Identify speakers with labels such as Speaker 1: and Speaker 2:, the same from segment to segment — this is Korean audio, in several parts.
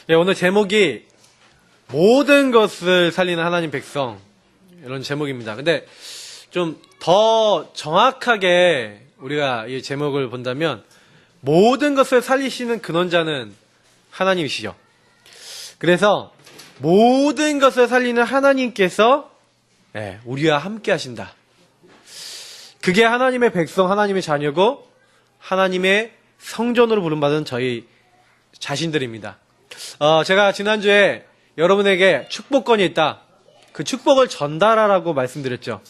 Speaker 1: 예, 오늘 제목이 모든 것을 살리는 하나님 백성 이런 제목입니다. 근데 좀 더 정확하게 우리가 이 제목을 본다면 모든 것을 살리시는 근원자는 하나님이시죠. 그래서 모든 것을 살리는 하나님께서 우리와 함께 하신다. 그게 하나님의 백성, 하나님의 자녀고 하나님의 성전으로 부름받은 저희 자신들입니다. 제가 지난주에 여러분에게 축복권이 있다. 그 축복을 전달하라고 말씀드렸죠.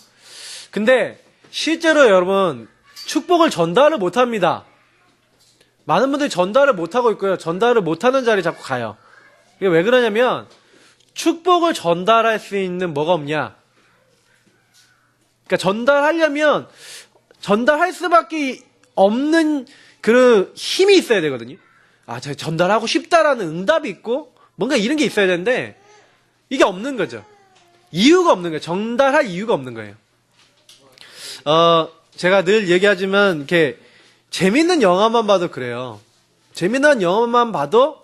Speaker 1: 근데 실제로 여러분 축복을 전달을 못합니다. 많은 분들이 전달을 못하고 있고요. 전달을 못하는 자리에 자꾸 가요. 이게 왜 그러냐면 축복을 전달할 수 있는 뭐가 없냐. 그러니까 전달하려면 전달할 수밖에 없는 그 힘이 있어야 되거든요. 제가 전달하고 싶다라는 응답이 있고 뭔가 이런 게 있어야 되는데 이게 없는 거죠. 이유가 없는 거예요. 전달할 이유가 없는 거예요. 제가 늘 얘기하지만 이렇게 재밌는 영화만 봐도 그래요. 재미난 영화만 봐도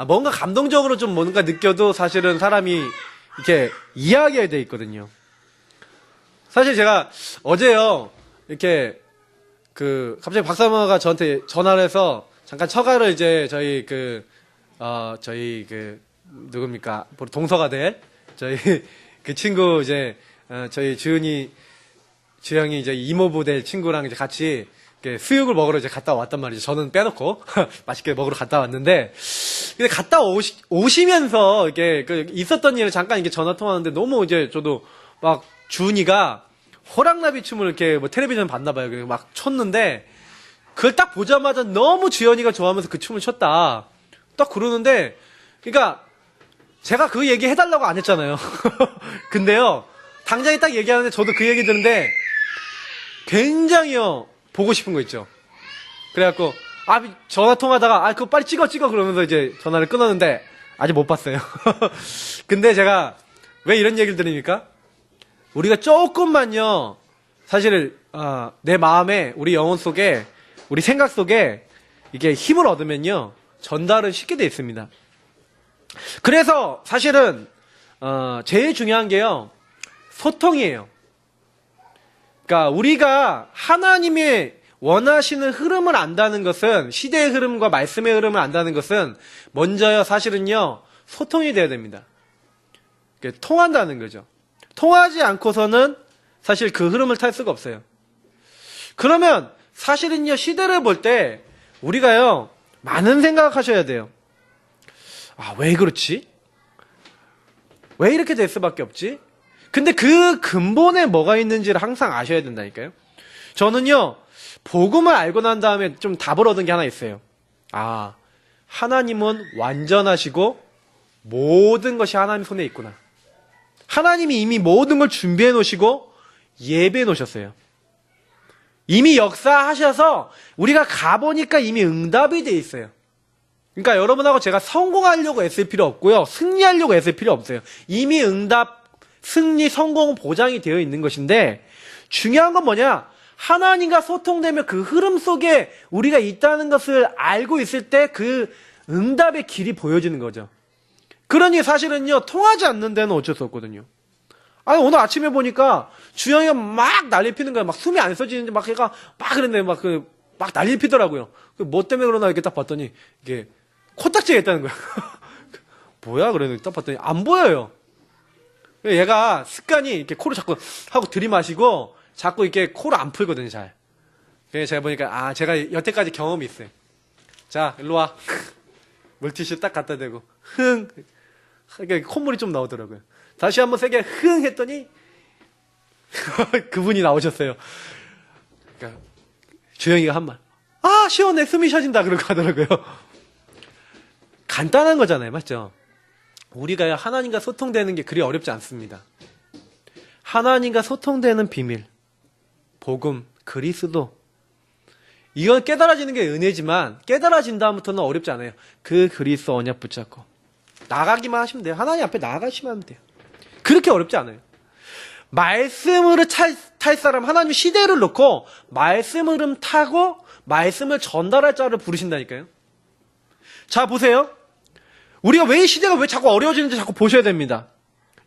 Speaker 1: 뭔가 감동적으로 좀 뭔가 느껴도 사실은 사람이 이렇게 이해하게 돼 있거든요. 사실 제가 어제요 이렇게 갑자기 박사모가 저한테 전화를 해서 잠깐 처가를 이제 저희 누굽니까 동서가 될 저희 그 친구 이제 저희 주영이 이제 이모부 될 친구랑 이제 같이 수육을 먹으러 이제 갔다 왔단 말이죠. 저는 빼놓고 맛있게 먹으러 갔다 왔는데, 근데 갔다 오시면서 이렇게 있었던 일을 잠깐 이렇게 전화 통화하는데 너무 이제 저도 막 주은이가 호랑나비 춤을 이렇게 텔레비전 봤나 봐요. 막 췄는데 그걸 딱 보자마자 너무 주연이가 좋아하면서 그 춤을 췄다. 딱 그러는데, 그러니까 제가 그 얘기 해달라고 안 했잖아요. 근데요, 당장에 딱 얘기하는데 저도 그 얘기 듣는데 굉장히요 보고 싶은 거 있죠. 그래갖고 전화 통화하다가 그거 빨리 찍어 그러면서 이제 전화를 끊었는데 아직 못 봤어요. 근데 제가 왜 이런 얘기를 드립니까? 우리가 조금만요 사실 내 마음에 우리 영혼 속에 우리 생각 속에 이게 힘을 얻으면요 전달은 쉽게 돼 있습니다. 그래서 사실은 제일 중요한 게요 소통이에요. 그러니까 우리가 하나님의 원하시는 흐름을 안다는 것은, 시대의 흐름과 말씀의 흐름을 안다는 것은 먼저요 사실은요 소통이 돼야 됩니다. 통한다는 거죠. 통하지 않고서는 사실 그 흐름을 탈 수가 없어요. 그러면 사실은요 시대를 볼 때 우리가요 많은 생각하셔야 돼요. 왜 그렇지? 왜 이렇게 될 수밖에 없지? 근데 그 근본에 뭐가 있는지를 항상 아셔야 된다니까요. 저는요 복음을 알고 난 다음에 좀 답을 얻은 게 하나 있어요. 하나님은 완전하시고 모든 것이 하나님 손에 있구나. 하나님이 이미 모든 걸 준비해 놓으시고 예배해 놓으셨어요. 이미 역사하셔서 우리가 가보니까 이미 응답이 돼 있어요. 그러니까 여러분하고 제가 성공하려고 애쓸 필요 없고요, 승리하려고 애쓸 필요 없어요. 이미 응답, 승리, 성공은 보장이 되어 있는 것인데, 중요한 건 뭐냐? 하나님과 소통되면 그 흐름 속에 우리가 있다는 것을 알고 있을 때 그 응답의 길이 보여지는 거죠. 그러니 사실은요 통하지 않는 데는 어쩔 수 없거든요. 오늘 아침에 보니까 주영이가 막 난리 피는 거야. 막 숨이 안 쉬어지는지 막 얘가 막 그랬는데 막 난리 피더라고요. 뭐 때문에 그러나 이렇게 딱 봤더니 이게 코딱지가 있다는 거야. 뭐야? 그랬는데 딱 봤더니 안 보여요. 얘가 습관이 이렇게 코를 자꾸 하고 들이마시고 자꾸 이렇게 코를 안 풀거든요, 잘. 그래서 제가 보니까 제가 여태까지 경험이 있어요. 자, 일로 와. 물티슈 딱 갖다 대고 그러니까 콧물이 좀 나오더라고요. 다시 한번 세게 했더니 그분이 나오셨어요. 그러니까 주영이가 한 말. 시원해, 숨이 쉬어진다 그러고 하더라고요. 간단한 거잖아요, 맞죠? 우리가 하나님과 소통되는 게 그리 어렵지 않습니다. 하나님과 소통되는 비밀, 복음, 그리스도, 이건 깨달아지는 게 은혜지만 깨달아진 다음부터는 어렵지 않아요. 그 그리스도 언약 붙잡고 나가기만 하시면 돼요. 하나님 앞에 나가시면 하면 돼요. 그렇게 어렵지 않아요. 말씀으로 탈 사람, 하나님 시대를 놓고 말씀 흐름 타고 말씀을 전달할 자를 부르신다니까요. 자, 보세요. 우리가 왜 이 시대가 왜 자꾸 어려워지는지 자꾸 보셔야 됩니다.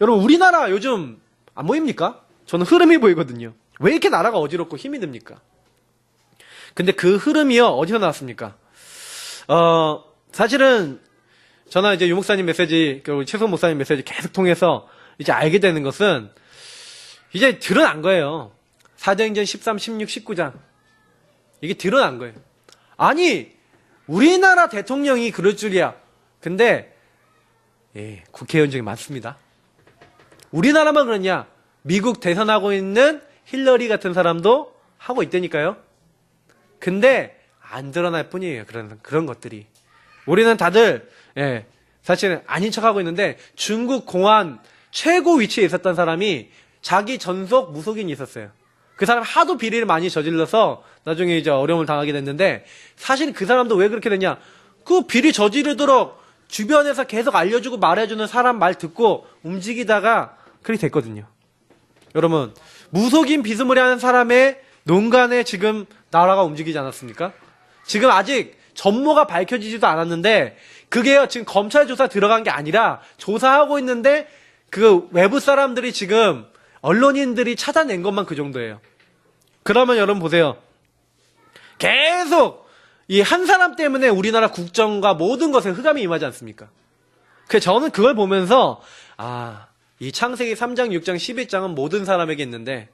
Speaker 1: 여러분, 우리나라 요즘 안 보입니까? 저는 흐름이 보이거든요. 왜 이렇게 나라가 어지럽고 힘이 듭니까? 근데 그 흐름이요, 어디서 나왔습니까? 사실은 저나 이제 유 목사님 메시지, 그리고 최소 목사님 메시지 계속 통해서 이제 알게 되는 것은 이제 드러난 거예요. 사도행전 13, 16, 19장. 이게 드러난 거예요. 아니, 우리나라 대통령이 그럴 줄이야. 근데, 국회의원 중에 많습니다. 우리나라만 그러냐? 미국 대선하고 있는 힐러리 같은 사람도 하고 있다니까요. 근데, 안 드러날 뿐이에요. 그런 것들이. 우리는 다들, 사실은 아닌 척하고 있는데, 중국 공안 최고 위치에 있었던 사람이 자기 전속 무속인이 있었어요. 그 사람 하도 비리를 많이 저질러서 나중에 이제 어려움을 당하게 됐는데, 사실 그 사람도 왜 그렇게 됐냐? 그 비리 저지르도록 주변에서 계속 알려주고 말해주는 사람 말 듣고 움직이다가 그렇게 됐거든요. 여러분, 무속인 비스무리한 사람의 농간에 지금 나라가 움직이지 않았습니까? 지금 아직 전모가 밝혀지지도 않았는데, 그게요, 지금 검찰 조사 들어간 게 아니라 조사하고 있는데, 그 외부 사람들이 지금 언론인들이 찾아낸 것만 그 정도예요. 그러면 여러분 보세요. 계속 이 한 사람 때문에 우리나라 국정과 모든 것에 흑암이 임하지 않습니까? 그래서 저는 그걸 보면서 이 창세기 3장, 6장, 11장은 모든 사람에게 있는데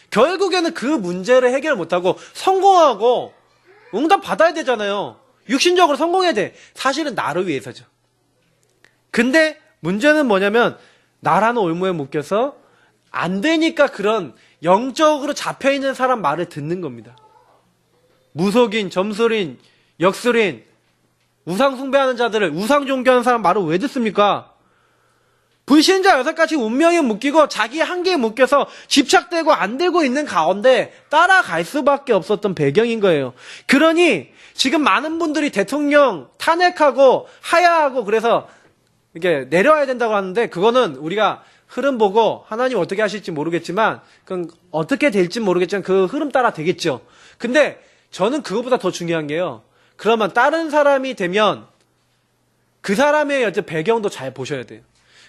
Speaker 1: 결국에는 그 문제를 해결 못하고 성공하고 응답 받아야 되잖아요. 육신적으로 성공해야 돼. 사실은 나를 위해서죠. 근데 문제는 뭐냐면 나라는 올무에 묶여서 안 되니까 그런 영적으로 잡혀있는 사람 말을 듣는 겁니다. 무속인, 점술인, 역술인, 우상 숭배하는 자들을, 우상 종교하는 사람 말을 왜 듣습니까? 불신자 6가지 운명에 묶이고 자기 한계에 묶여서 집착되고 안 되고 있는 가운데 따라갈 수밖에 없었던 배경인 거예요. 그러니 지금 많은 분들이 대통령 탄핵하고 하야하고 그래서 이렇게 내려와야 된다고 하는데 그거는 우리가 흐름 보고 하나님 어떻게 하실지 모르겠지만 그건 어떻게 될지 모르겠지만 그 흐름 따라 되겠죠. 근데 저는 그것보다 더 중요한 게요. 그러면 다른 사람이 되면 그 사람의 어떤 배경도 잘 보셔야 돼요.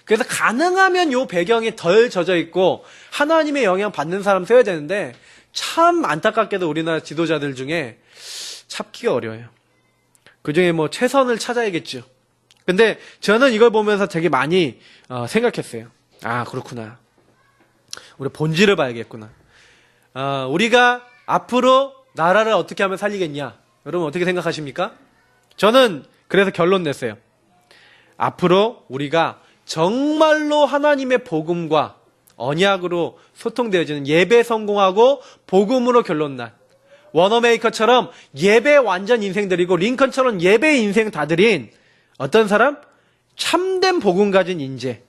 Speaker 1: 그래서 가능하면 요 배경이 덜 젖어 있고 하나님의 영향 받는 사람 써야 되는데 참 안타깝게도 우리나라 지도자들 중에 찾기가 어려워요. 그중에 뭐 최선을 찾아야겠죠. 근데 저는 이걸 보면서 되게 많이 생각했어요. 그렇구나. 우리 본질을 봐야겠구나. 우리가 앞으로 나라를 어떻게 하면 살리겠냐? 여러분 어떻게 생각하십니까? 저는 그래서 결론 냈어요. 앞으로 우리가 정말로 하나님의 복음과 언약으로 소통되어지는 예배 성공하고 복음으로 결론난 워너메이커처럼 예배 완전 인생 드리고 링컨처럼 예배 인생 다 드린 어떤 사람? 참된 복음 가진 인재.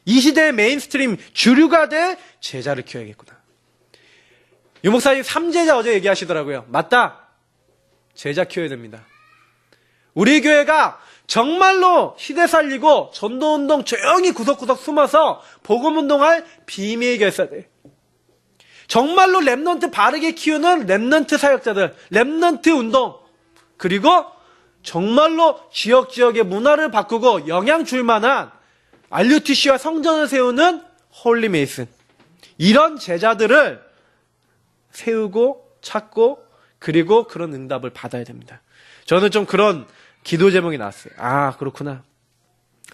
Speaker 1: 이 시대의 메인스트림 주류가 될 제자를 키워야겠구나. 유 목사님 3제자 어제 얘기하시더라고요. 맞다. 제자 키워야 됩니다. 우리 교회가 정말로 시대 살리고 전도운동 조용히 구석구석 숨어서 복음운동할 비밀 결사들. 정말로 랩넌트 바르게 키우는 랩넌트 사역자들, 랩넌트 운동. 그리고 정말로 지역의 문화를 바꾸고 영향 줄 만한 RUTC와 성전을 세우는 홀리 메이슨. 이런 제자들을 세우고 찾고 그리고 그런 응답을 받아야 됩니다. 저는 좀 그런 기도 제목이 나왔어요. 그렇구나.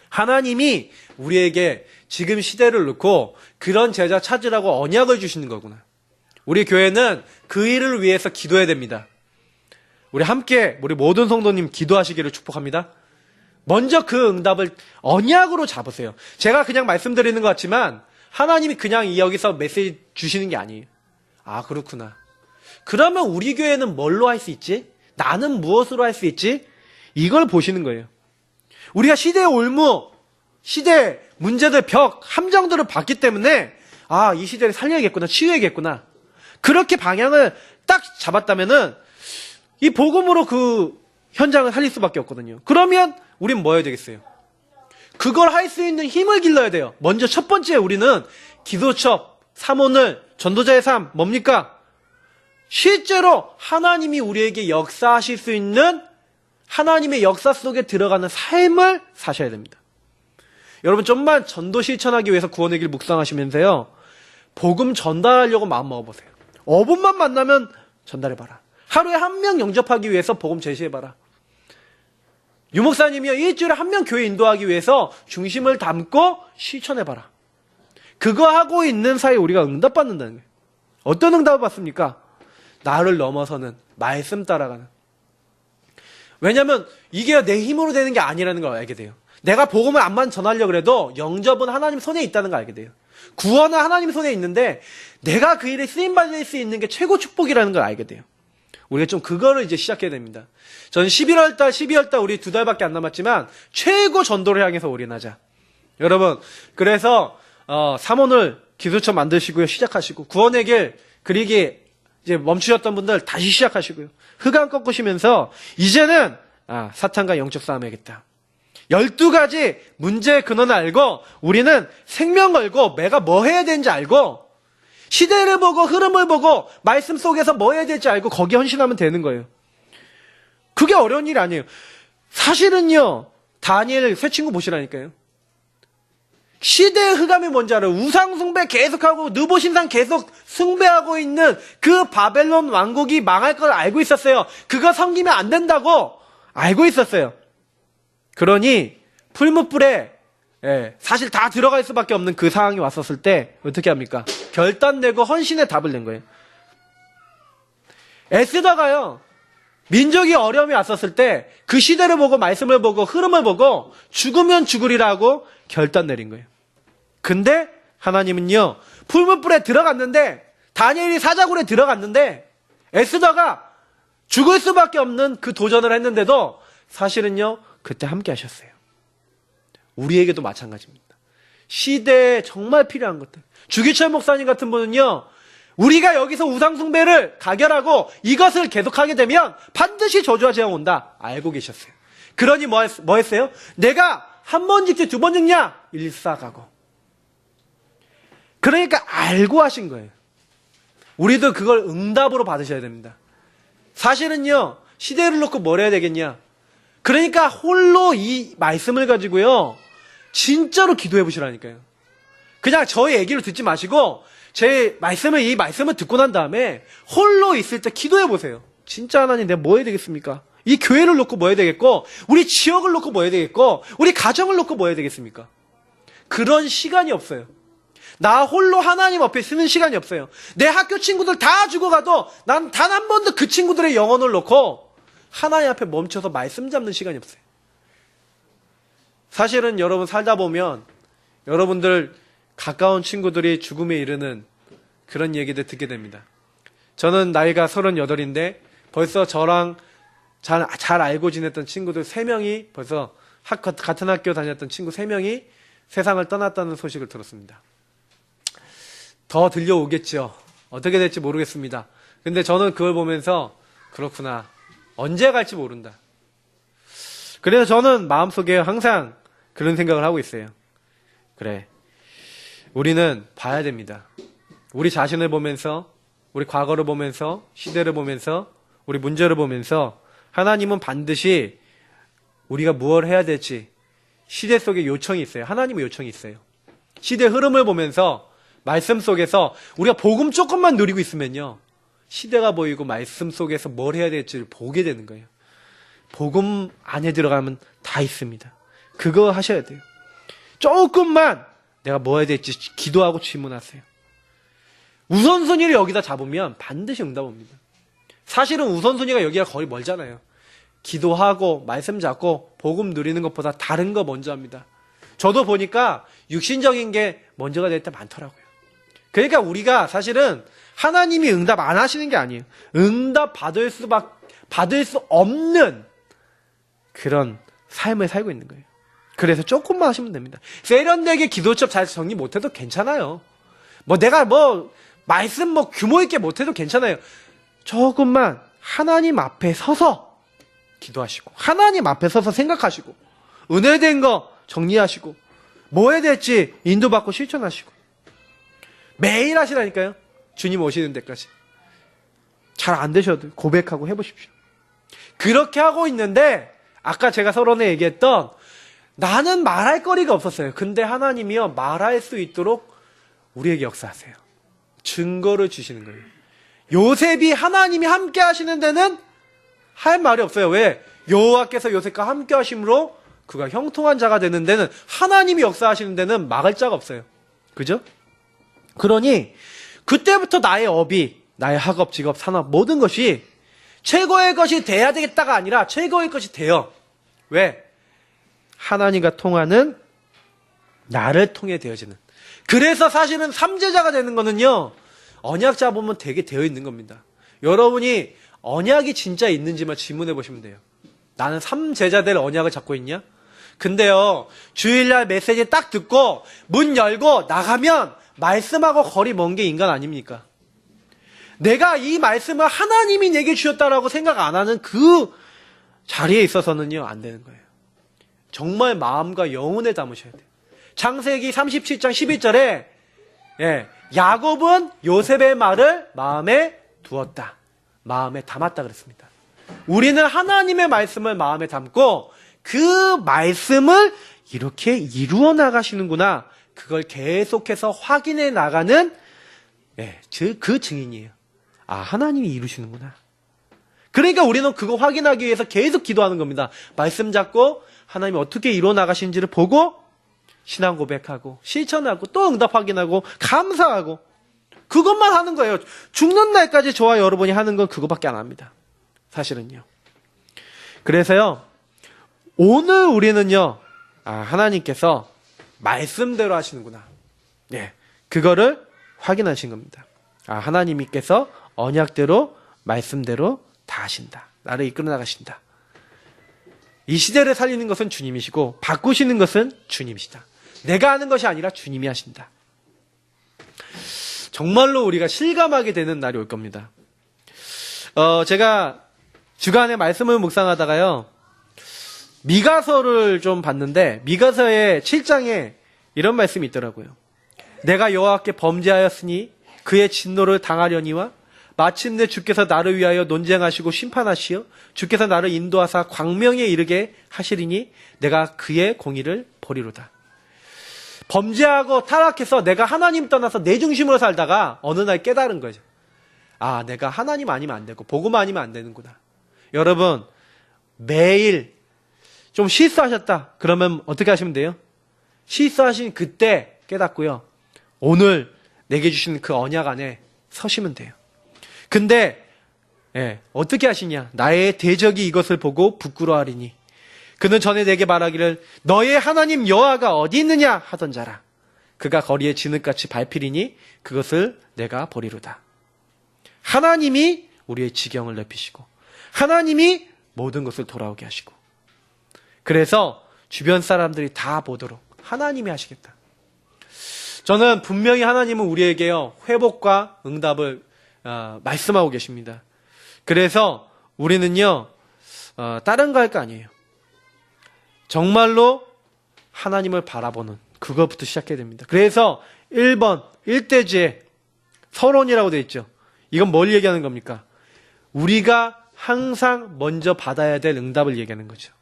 Speaker 1: 하나님이 우리에게 지금 시대를 놓고 그런 제자 찾으라고 언약을 주시는 거구나. 우리 교회는 그 일을 위해서 기도해야 됩니다. 우리 함께 우리 모든 성도님 기도하시기를 축복합니다. 먼저 그 응답을 언약으로 잡으세요. 제가 그냥 말씀드리는 것 같지만 하나님이 그냥 여기서 메시지 주시는 게 아니에요. 그렇구나. 그러면 우리 교회는 뭘로 할 수 있지? 나는 무엇으로 할 수 있지? 이걸 보시는 거예요. 우리가 시대의 올무, 시대 문제들, 벽, 함정들을 봤기 때문에 이 시대를 살려야겠구나, 치유해야겠구나. 그렇게 방향을 딱 잡았다면은 이 복음으로 그 현장을 살릴 수밖에 없거든요. 그러면 우린 뭐 해야 되겠어요? 그걸 할 수 있는 힘을 길러야 돼요. 먼저 첫 번째 우리는 기도첩, 사모늘, 전도자의 삶 뭡니까? 실제로 하나님이 우리에게 역사하실 수 있는 하나님의 역사 속에 들어가는 삶을 사셔야 됩니다. 여러분 좀만 전도 실천하기 위해서 구원의 길 묵상하시면서요. 복음 전달하려고 마음 먹어보세요. 5분만 만나면 전달해봐라. 하루에 한 명 영접하기 위해서 복음 제시해봐라. 유목사님이요. 일주일에 한 명 교회 인도하기 위해서 중심을 담고 실천해봐라. 그거 하고 있는 사이에 우리가 응답받는다는 거예요. 어떤 응답을 받습니까? 나를 넘어서는 말씀 따라가는. 왜냐하면 이게 내 힘으로 되는 게 아니라는 걸 알게 돼요. 내가 복음을 안만 전하려고 해도 영접은 하나님 손에 있다는 걸 알게 돼요. 구원은 하나님 손에 있는데 내가 그 일에 쓰임받을 수 있는 게 최고 축복이라는 걸 알게 돼요. 우리가 좀 그거를 이제 시작해야 됩니다. 저는 11월달, 12월달 우리 2달밖에 안 남았지만 최고 전도를 향해서 올인하자. 여러분, 그래서 삼원을 기도처 만드시고요. 시작하시고 구원의 길 그리기 이제 멈추셨던 분들 다시 시작하시고요. 흑암 꺾으시면서 이제는 사탄과 영적 싸움 해야겠다. 12가지 문제의 근원을 알고 우리는 생명 걸고 내가 뭐 해야 되는지 알고 시대를 보고 흐름을 보고 말씀 속에서 뭐 해야 될지 알고 거기에 헌신하면 되는 거예요. 그게 어려운 일이 아니에요. 사실은요. 다니엘 새 친구 보시라니까요. 시대의 흑암이 뭔지 알아요. 우상 숭배 계속하고 느보신상 계속 숭배하고 있는 그 바벨론 왕국이 망할 걸 알고 있었어요. 그거 섬기면 안 된다고 알고 있었어요. 그러니 풀무불에 사실 다 들어갈 수밖에 없는 그 상황이 왔었을 때 어떻게 합니까? 결단내고 헌신의 답을 낸 거예요. 에스더가요. 민족이 어려움이 왔었을 때 그 시대를 보고 말씀을 보고 흐름을 보고 죽으면 죽으리라고 결단 내린 거예요. 근데 하나님은요. 풀무불에 들어갔는데 다니엘이 사자굴에 들어갔는데 에스더가 죽을 수밖에 없는 그 도전을 했는데도 사실은요. 그때 함께 하셨어요. 우리에게도 마찬가지입니다. 시대에 정말 필요한 것들. 주기철 목사님 같은 분은요. 우리가 여기서 우상숭배를 가결하고 이것을 계속하게 되면 반드시 저주와 재앙 온다. 알고 계셨어요. 그러니 뭐 했어요? 내가 한 번 죽지 두 번 죽냐? 일사가고. 그러니까 알고 하신 거예요. 우리도 그걸 응답으로 받으셔야 됩니다. 사실은요. 시대를 놓고 뭘 해야 되겠냐? 그러니까 홀로 이 말씀을 가지고요. 진짜로 기도해 보시라니까요. 그냥 저의 얘기를 듣지 마시고 이 말씀을 듣고 난 다음에 홀로 있을 때 기도해 보세요. 진짜 하나님 내가 뭐 해야 되겠습니까? 이 교회를 놓고 뭐 해야 되겠고 우리 지역을 놓고 뭐 해야 되겠고 우리 가정을 놓고 뭐 해야 되겠습니까? 그런 시간이 없어요. 나 홀로 하나님 앞에 쓰는 시간이 없어요. 내 학교 친구들 다 죽어가도 난 단 한 번도 그 친구들의 영혼을 놓고 하나님 앞에 멈춰서 말씀 잡는 시간이 없어요. 사실은 여러분 살다 보면 여러분들 가까운 친구들이 죽음에 이르는 그런 얘기들 듣게 됩니다. 저는 나이가 38인데 벌써 저랑 잘 알고 지냈던 친구들 3명이 벌써 같은 학교 다녔던 친구 3명이 세상을 떠났다는 소식을 들었습니다. 더 들려오겠죠. 어떻게 될지 모르겠습니다. 근데 저는 그걸 보면서 그렇구나. 언제 갈지 모른다. 그래서 저는 마음속에 항상 그런 생각을 하고 있어요. 그래. 우리는 봐야 됩니다. 우리 자신을 보면서, 우리 과거를 보면서, 시대를 보면서, 우리 문제를 보면서 하나님은 반드시 우리가 무엇을 해야 될지 시대 속에 요청이 있어요. 하나님의 요청이 있어요. 시대 흐름을 보면서 말씀 속에서 우리가 복음 조금만 누리고 있으면요. 시대가 보이고 말씀 속에서 뭘 해야 될지를 보게 되는 거예요. 복음 안에 들어가면 다 있습니다. 그거 하셔야 돼요. 조금만 내가 뭐 해야 될지 기도하고 질문하세요. 우선순위를 여기다 잡으면 반드시 응답 옵니다. 사실은 우선순위가 여기가 거의 멀잖아요. 기도하고 말씀 잡고 복음 누리는 것보다 다른 거 먼저 합니다. 저도 보니까 육신적인 게 먼저가 될 때 많더라고요. 그러니까 우리가 사실은 하나님이 응답 안 하시는 게 아니에요. 응답 받을 수 없는 그런 삶을 살고 있는 거예요. 그래서 조금만 하시면 됩니다. 세련되게 기도첩 잘 정리 못해도 괜찮아요. 내가 말씀 규모 있게 못해도 괜찮아요. 조금만 하나님 앞에 서서 기도하시고 하나님 앞에 서서 생각하시고 은혜된 거 정리하시고 뭐 해야 될지 인도받고 실천하시고 매일 하시라니까요. 주님 오시는 데까지. 잘 안 되셔도 고백하고 해보십시오. 그렇게 하고 있는데 아까 제가 서론에 얘기했던 나는 말할 거리가 없었어요. 근데 하나님이요 말할 수 있도록 우리에게 역사하세요. 증거를 주시는 거예요. 요셉이 하나님이 함께 하시는 데는 할 말이 없어요. 왜? 여호와께서 요셉과 함께 하심으로 그가 형통한 자가 되는 데는, 하나님이 역사하시는 데는 막을 자가 없어요. 그죠? 그러니 그때부터 나의 업이, 나의 학업, 직업, 산업 모든 것이 최고의 것이 돼야 되겠다가 아니라 최고의 것이 돼요. 왜? 하나님과 통하는, 나를 통해 되어지는. 그래서 사실은 삼제자가 되는 거는요, 언약 잡으면 되게 되어 있는 겁니다. 여러분이 언약이 진짜 있는지만 질문해 보시면 돼요. 나는 삼제자 될 언약을 잡고 있냐? 근데요, 주일날 메시지 딱 듣고 문 열고 나가면 말씀하고 거리 먼 게 인간 아닙니까? 내가 이 말씀을 하나님이 내게 주셨다라고 생각 안 하는 그 자리에 있어서는요, 안 되는 거예요. 정말 마음과 영혼에 담으셔야 돼요. 창세기 37장 11절에 야곱은 요셉의 말을 마음에 두었다, 마음에 담았다 그랬습니다. 우리는 하나님의 말씀을 마음에 담고 그 말씀을 이렇게 이루어 나가시는구나, 그걸 계속해서 확인해 나가는 그 증인이에요. 아, 하나님이 이루시는구나. 그러니까 우리는 그거 확인하기 위해서 계속 기도하는 겁니다. 말씀 잡고 하나님이 어떻게 이루어 나가시는지를 보고 신앙 고백하고 실천하고 또 응답 확인하고 감사하고, 그것만 하는 거예요. 죽는 날까지 저와 여러분이 하는 건 그거밖에 안 합니다. 사실은요. 그래서요, 오늘 우리는요, 하나님께서 말씀대로 하시는구나. 그거를 확인하신 겁니다. 하나님께서 언약대로, 말씀대로 다 하신다. 나를 이끌어 나가신다. 이 시대를 살리는 것은 주님이시고 바꾸시는 것은 주님이시다. 내가 하는 것이 아니라 주님이 하신다. 정말로 우리가 실감하게 되는 날이 올 겁니다. 제가 주간에 말씀을 묵상하다가요, 미가서를 좀 봤는데 미가서의 7장에 이런 말씀이 있더라고요. 내가 여호와께 범죄하였으니 그의 진노를 당하려니와 마침내 주께서 나를 위하여 논쟁하시고 심판하시어 주께서 나를 인도하사 광명에 이르게 하시리니 내가 그의 공의를 보리로다. 범죄하고 타락해서 내가 하나님 떠나서 내 중심으로 살다가 어느 날 깨달은 거죠. 내가 하나님 아니면 안 되고 복음 아니면 안 되는구나. 여러분, 매일 좀 실수하셨다 그러면 어떻게 하시면 돼요? 실수하신 그때 깨닫고요, 오늘 내게 주신 그 언약 안에 서시면 돼요. 근데 어떻게 하시냐? 나의 대적이 이것을 보고 부끄러워하리니 그는 전에 내게 말하기를 너의 하나님 여호와가 어디 있느냐 하던 자라. 그가 거리에 진흙같이 밟히리니 그것을 내가 보리로다. 하나님이 우리의 지경을 넓히시고 하나님이 모든 것을 돌아오게 하시고, 그래서 주변 사람들이 다 보도록 하나님이 하시겠다. 저는 분명히 하나님은 우리에게요, 회복과 응답을 말씀하고 계십니다. 그래서 우리는요, 다른 거 할 거 아니에요. 정말로 하나님을 바라보는 그것부터 시작해야 됩니다. 그래서 1번 1대지에 서론이라고 되어 있죠. 이건 뭘 얘기하는 겁니까? 우리가 항상 먼저 받아야 될 응답을 얘기하는 거죠.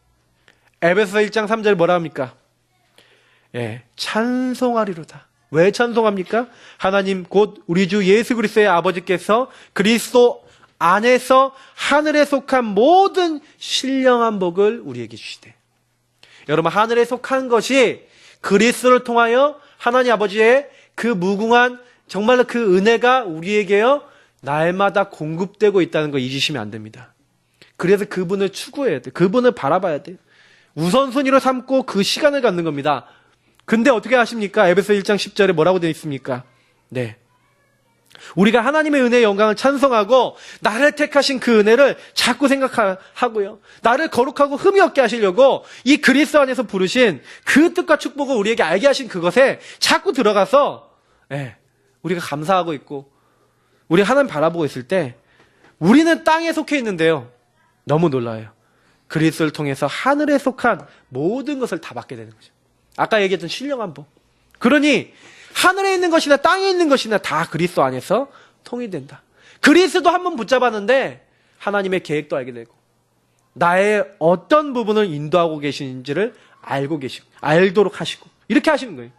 Speaker 1: 에베소 1장 3절 뭐라 합니까? 찬송하리로다. 왜 찬송합니까? 하나님 곧 우리 주 예수 그리스도의 아버지께서 그리스도 안에서 하늘에 속한 모든 신령한 복을 우리에게 주시되. 여러분, 하늘에 속한 것이 그리스도를 통하여 하나님 아버지의 그 무궁한 정말로 그 은혜가 우리에게요, 날마다 공급되고 있다는 거 잊으시면 안 됩니다. 그래서 그분을 추구해야 돼요. 그분을 바라봐야 돼요. 우선순위로 삼고 그 시간을 갖는 겁니다. 근데 어떻게 하십니까? 에베소 1장 10절에 뭐라고 되어 있습니까? 우리가 하나님의 은혜의 영광을 찬송하고 나를 택하신 그 은혜를 자꾸 생각하고요, 나를 거룩하고 흠이 없게 하시려고 이 그리스도 안에서 부르신 그 뜻과 축복을 우리에게 알게 하신 그것에 자꾸 들어가서 우리가 감사하고 있고 우리 하나님 바라보고 있을 때 우리는 땅에 속해 있는데요, 너무 놀라요. 그리스도를 통해서 하늘에 속한 모든 것을 다 받게 되는 거죠. 아까 얘기했던 신령한 복. 그러니 하늘에 있는 것이나 땅에 있는 것이나 다 그리스도 안에서 통일된다. 그리스도 한번 붙잡았는데 하나님의 계획도 알게 되고 나의 어떤 부분을 인도하고 계시는지를 알도록 하시고, 이렇게 하시는 거예요.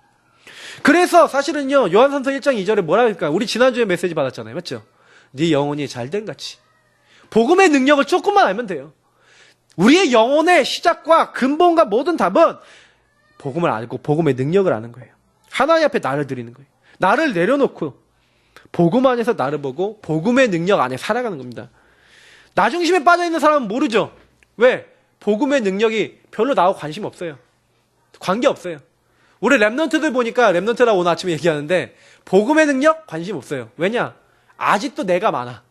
Speaker 1: 그래서 사실은요, 요한산서 1장 2절에 뭐라 할까? 우리 지난주에 메시지 받았잖아요. 맞죠? 네 영혼이 잘된 같이. 복음의 능력을 조금만 알면 돼요. 우리의 영혼의 시작과 근본과 모든 답은 복음을 알고 복음의 능력을 아는 거예요. 하나님 앞에 나를 드리는 거예요. 나를 내려놓고 복음 안에서 나를 보고 복음의 능력 안에 살아가는 겁니다. 나 중심에 빠져있는 사람은 모르죠. 왜? 복음의 능력이 별로 나하고 관심 없어요. 관계없어요. 우리 랩런트들 보니까, 랩런트라고 오늘 아침에 얘기하는데 복음의 능력 관심 없어요. 왜냐? 아직도 내가 많아.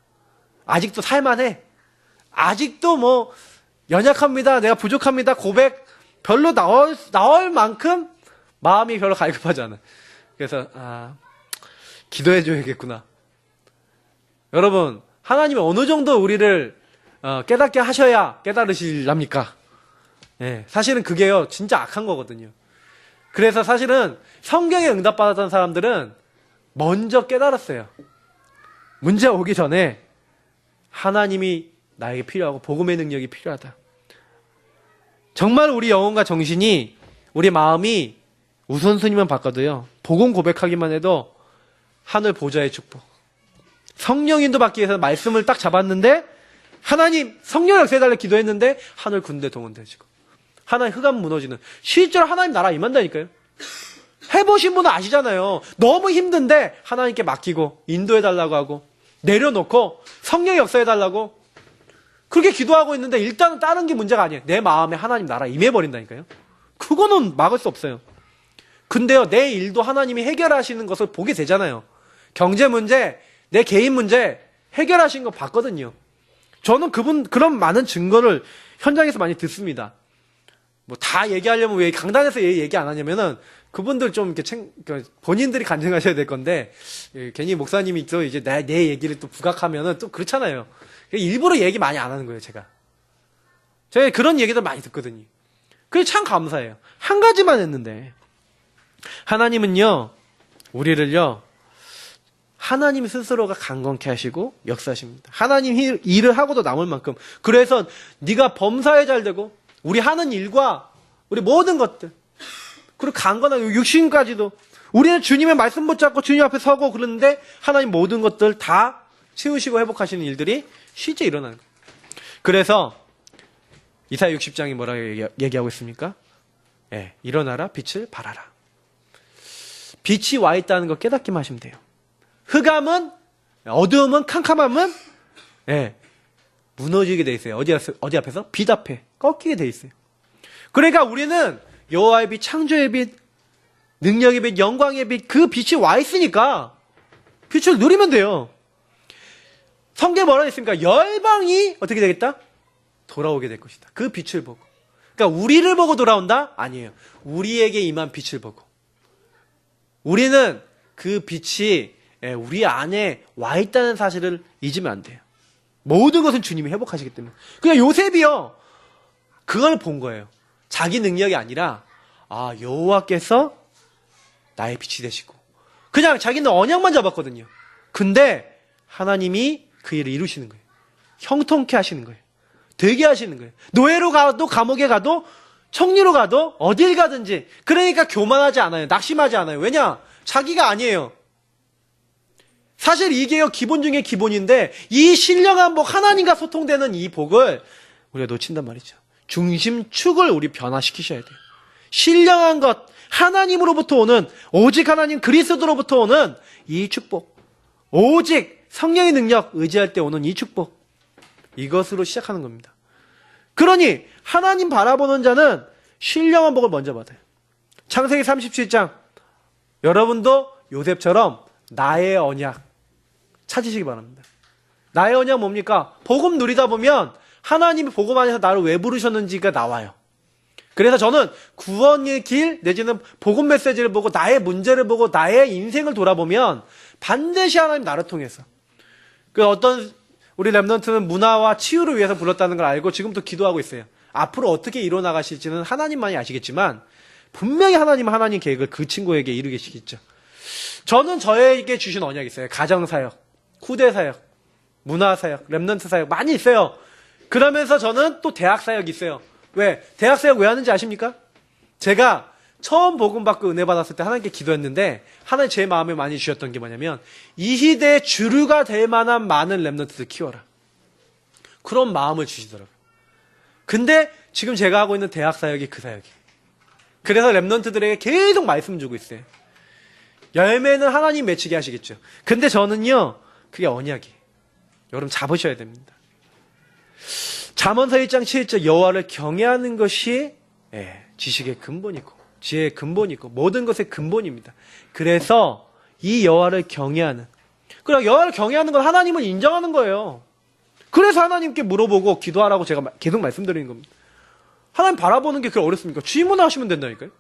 Speaker 1: 아직도 살만해. 아직도 뭐 연약합니다. 내가 부족합니다. 고백 별로 나올 만큼 마음이 별로 갈급하지 않아. 그래서 기도해줘야겠구나. 여러분, 하나님이 어느 정도 우리를 깨닫게 하셔야 깨달으실랍니까? 네, 사실은 그게요, 진짜 악한 거거든요. 그래서 사실은 성경에 응답받았던 사람들은 먼저 깨달았어요. 문제가 오기 전에 하나님이 나에게 필요하고 복음의 능력이 필요하다. 정말 우리 영혼과 정신이, 우리 마음이 우선순위만 바꿔도요, 복음 고백하기만 해도 하늘 보좌의 축복. 성령 인도 받기 위해서 말씀을 딱 잡았는데 하나님 성령 역사해달라 기도했는데 하늘 군대 동원되지고 하나님 흑암 무너지는, 실제로 하나님 나라 임한다니까요. 해보신 분은 아시잖아요. 너무 힘든데 하나님께 맡기고 인도해달라고 하고 내려놓고 성령 역사해달라고 그렇게 기도하고 있는데 일단은 다른 게 문제가 아니에요. 내 마음에 하나님 나라 임해버린다니까요. 그거는 막을 수 없어요. 근데요, 내 일도 하나님이 해결하시는 것을 보게 되잖아요. 경제 문제, 내 개인 문제 해결하신 거 봤거든요. 저는 그런 많은 증거를 현장에서 많이 듣습니다. 뭐 다 얘기하려면 왜 강단에서 얘기 안 하냐면은 그분들 좀 이렇게 본인들이 간증하셔야 될 건데, 괜히 목사님이 또 이제 내 얘기를 또 부각하면은 또 그렇잖아요. 일부러 얘기 많이 안 하는 거예요, 제가 그런 얘기들 많이 듣거든요. 그게 참 감사해요. 한 가지만 했는데, 하나님은요, 우리를요, 하나님 스스로가 강건케 하시고 역사하십니다. 하나님 일을 하고도 남을 만큼. 그래서 네가 범사에 잘 되고 우리 하는 일과 우리 모든 것들, 그리고 강건하고 육신까지도 우리는 주님의 말씀 붙잡고 주님 앞에 서고 그러는데 하나님 모든 것들 다 채우시고 회복하시는 일들이 실제 일어나는 거예요. 그래서 이사야 60장이 뭐라고 얘기하고 있습니까? 예, 일어나라 빛을 발하라. 빛이 와 있다는 거 깨닫기만 하시면 돼요. 흑암은, 어두움은, 캄캄함은, 예, 무너지게 돼 있어요. 어디 앞에서? 빛 앞에 꺾이게 돼 있어요. 그러니까 우리는 여호와의 빛, 창조의 빛, 능력의 빛, 영광의 빛, 그 빛이 와 있으니까 빛을 누리면 돼요. 성경에 뭐라고 했습니까? 열방이 어떻게 되겠다? 돌아오게 될 것이다. 그 빛을 보고. 그러니까 우리를 보고 돌아온다? 아니에요. 우리에게 임한 빛을 보고. 우리는 그 빛이 우리 안에 와 있다는 사실을 잊으면 안 돼요. 모든 것은 주님이 회복하시기 때문에. 그냥 요셉이요, 그걸 본 거예요. 자기 능력이 아니라 여호와께서 나의 빛이 되시고, 그냥 자기는 언약만 잡았거든요. 근데 하나님이 그 일을 이루시는 거예요. 형통케 하시는 거예요. 되게 하시는 거예요. 노예로 가도, 감옥에 가도, 청리로 가도, 어딜 가든지. 그러니까 교만하지 않아요. 낙심하지 않아요. 왜냐? 자기가 아니에요. 사실 이게요, 기본 중에 기본인데, 이 신령한 복, 하나님과 소통되는 이 복을 우리가 놓친단 말이죠. 중심축을 우리 변화시키셔야 돼요. 신령한 것, 하나님으로부터 오는, 오직 하나님 그리스도로부터 오는 이 축복, 오직 성령의 능력 의지할 때 오는 이 축복, 이것으로 시작하는 겁니다. 그러니 하나님 바라보는 자는 신령한 복을 먼저 받아요. 창세기 37장, 여러분도 요셉처럼 나의 언약 찾으시기 바랍니다. 나의 언약 뭡니까? 복음 누리다 보면 하나님이 복음 안에서 나를 왜 부르셨는지가 나와요. 그래서 저는 구원의 길 내지는 복음 메시지를 보고 나의 문제를 보고 나의 인생을 돌아보면 반드시 하나님 나를 통해서, 그 어떤 우리 랩런트는 문화와 치유를 위해서 불렀다는 걸 알고 지금부터 기도하고 있어요. 앞으로 어떻게 이뤄나가실지는 하나님만이 아시겠지만 분명히 하나님은 하나님 계획을 그 친구에게 이루시겠죠. 저는 저에게 주신 언약이 있어요. 가정사역, 후대사역, 문화사역, 랩런트 사역 많이 있어요. 그러면서 저는 또 대학 사역이 있어요. 왜? 대학 사역 왜 하는지 아십니까? 제가 처음 복음 받고 은혜 받았을 때 하나님께 기도했는데 하나님 제 마음에 많이 주셨던 게 뭐냐면 이 시대의 주류가 될 만한 많은 렘넌트들 키워라. 그런 마음을 주시더라고요. 근데 지금 제가 하고 있는 대학 사역이 그 사역이에요. 그래서 렘넌트들에게 계속 말씀 주고 있어요. 열매는 하나님 맺히게 하시겠죠. 근데 저는요, 그게 언약이에요. 여러분 잡으셔야 됩니다. 잠언서 1장 7절 여호와를 경외하는 것이 지식의 근본이고 지혜의 근본이고 모든 것의 근본입니다. 그래서 이 여호와를 경외하는, 그럼 여호와를 경외하는 건 하나님을 인정하는 거예요. 그래서 하나님께 물어보고 기도하라고 제가 계속 말씀드리는 겁니다. 하나님 바라보는 게 그렇게 어렵습니까? 질문하시면 된다니까요.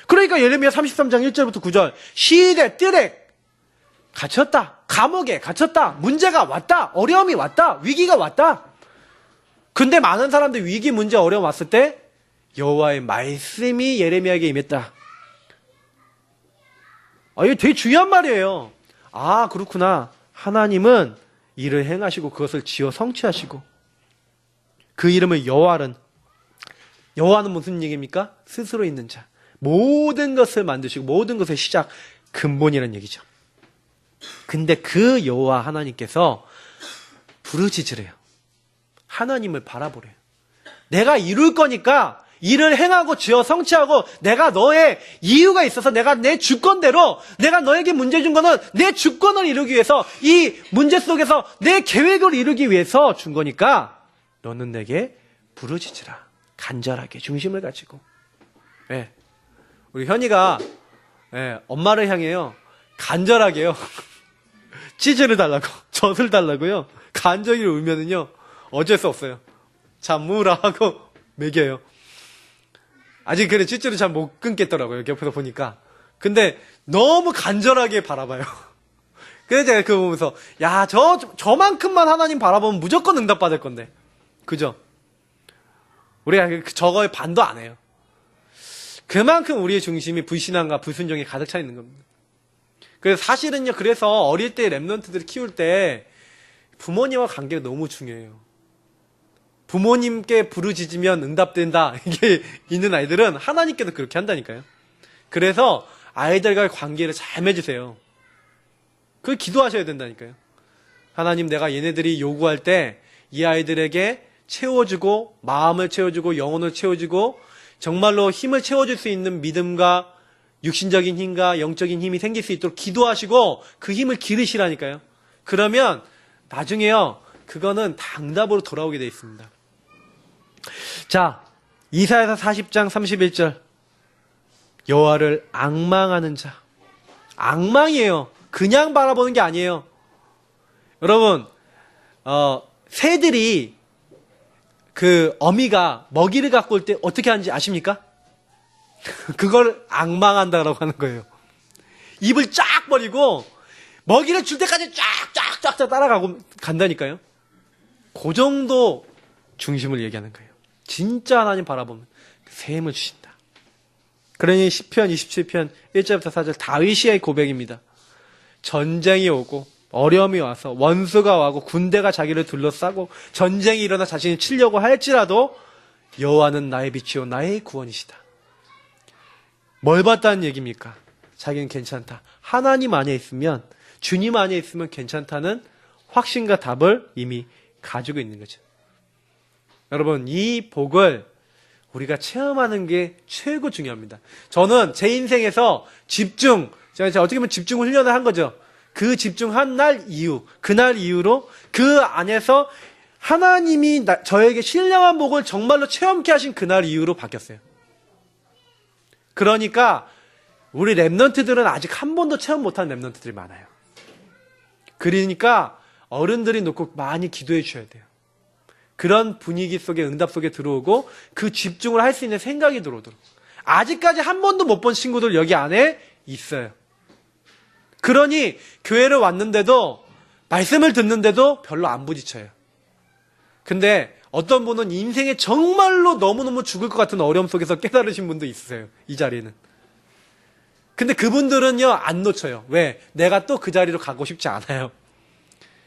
Speaker 1: 그러니까 예레미야 33장 1절부터 9절 시대 뜰에 갇혔다, 감옥에 갇혔다, 문제가 왔다, 어려움이 왔다, 위기가 왔다. 근데 많은 사람들이 위기, 문제, 어려움 왔을 때 여호와의 말씀이 예레미야에게 임했다. 이거 되게 중요한 말이에요. 아, 그렇구나. 하나님은 일을 행하시고 그것을 지어 성취하시고 그 이름을 여호와는 무슨 얘기입니까? 스스로 있는 자. 모든 것을 만드시고 모든 것의 시작, 근본이라는 얘기죠. 근데 그 여호와 하나님께서 부르짖으래요. 하나님을 바라보래요. 내가 이룰 거니까 일을 행하고 지어 성취하고 내가 너의 이유가 있어서 내가 내 주권대로 내가 너에게 문제 준 거는 내 주권을 이루기 위해서 이 문제 속에서 내 계획을 이루기 위해서 준 거니까 너는 내게 부르짖으라. 간절하게 중심을 가지고. 우리 현이가 엄마를 향해요. 간절하게요. 치즈를 달라고, 젖을 달라고요. 간절히 울면은요. 어쩔 수 없어요. 잠무라 하고 먹여요. 아직 그래 치즈를 잘 못 끊겠더라고요. 옆에서 보니까. 근데 너무 간절하게 바라봐요. 그래서 제가 그거 보면서 야, 저만큼만 하나님 바라보면 무조건 응답받을 건데. 그죠? 우리가 저거의 반도 안 해요. 그만큼 우리의 중심이 불신앙과 불순종에 가득 차 있는 겁니다. 그래서 사실은요, 그래서 어릴 때 랩런트들을 키울 때 부모님과 관계가 너무 중요해요. 부모님께 부르짖으면 응답된다. 이게 있는 아이들은 하나님께도 그렇게 한다니까요. 그래서 아이들과의 관계를 잘 맺으세요. 그걸 기도하셔야 된다니까요. 하나님, 내가 얘네들이 요구할 때 이 아이들에게 채워주고 마음을 채워주고 영혼을 채워주고 정말로 힘을 채워줄 수 있는 믿음과 육신적인 힘과 영적인 힘이 생길 수 있도록 기도하시고 그 힘을 기르시라니까요. 그러면 나중에요, 그거는 다 응답으로 돌아오게 되어 있습니다. 자, 이사야서 40장 31절 여호와를 앙망하는 자. 앙망이에요. 그냥 바라보는 게 아니에요. 여러분, 새들이 그 어미가 먹이를 갖고 올 때 어떻게 하는지 아십니까? 그걸 앙망한다라고 하는 거예요. 입을 쫙 벌리고 먹이를 줄 때까지 쫙 따라가고 간다니까요. 그 정도 중심을 얘기하는 거예요. 진짜 하나님 바라보면 새 힘을 주신다. 그러니 시편 27편 1절부터 4절 다윗의 고백입니다. 전쟁이 오고 어려움이 와서 원수가 와고 군대가 자기를 둘러싸고 전쟁이 일어나 자신이 치려고 할지라도 여호와는 나의 빛이요 나의 구원이시다. 뭘 봤다는 얘기입니까? 자기는 괜찮다. 하나님 안에 있으면, 주님 안에 있으면 괜찮다는 확신과 답을 이미 가지고 있는 거죠. 여러분, 이 복을 우리가 체험하는 게 최고 중요합니다. 저는 제 인생에서 제가 어떻게 보면 집중 훈련을 한 거죠. 그 집중한 날 이후, 그날 이후로 그 안에서 하나님이 저에게 신령한 복을 정말로 체험케 하신 그날 이후로 바뀌었어요. 그러니까 우리 랩런트들은 아직 한 번도 체험 못한 랩런트들이 많아요. 그러니까 어른들이 놓고 많이 기도해 주셔야 돼요. 그런 분위기 속에, 응답 속에 들어오고 그 집중을 할 수 있는 생각이 들어오도록. 아직까지 한 번도 못 본 친구들 여기 안에 있어요. 그러니 교회를 왔는데도, 말씀을 듣는데도 별로 안 부딪혀요. 근데 어떤 분은 인생에 정말로 너무너무 죽을 것 같은 어려움 속에서 깨달으신 분도 있으세요. 이 자리에는. 근데 그분들은요, 안 놓쳐요. 왜? 내가 또 그 자리로 가고 싶지 않아요.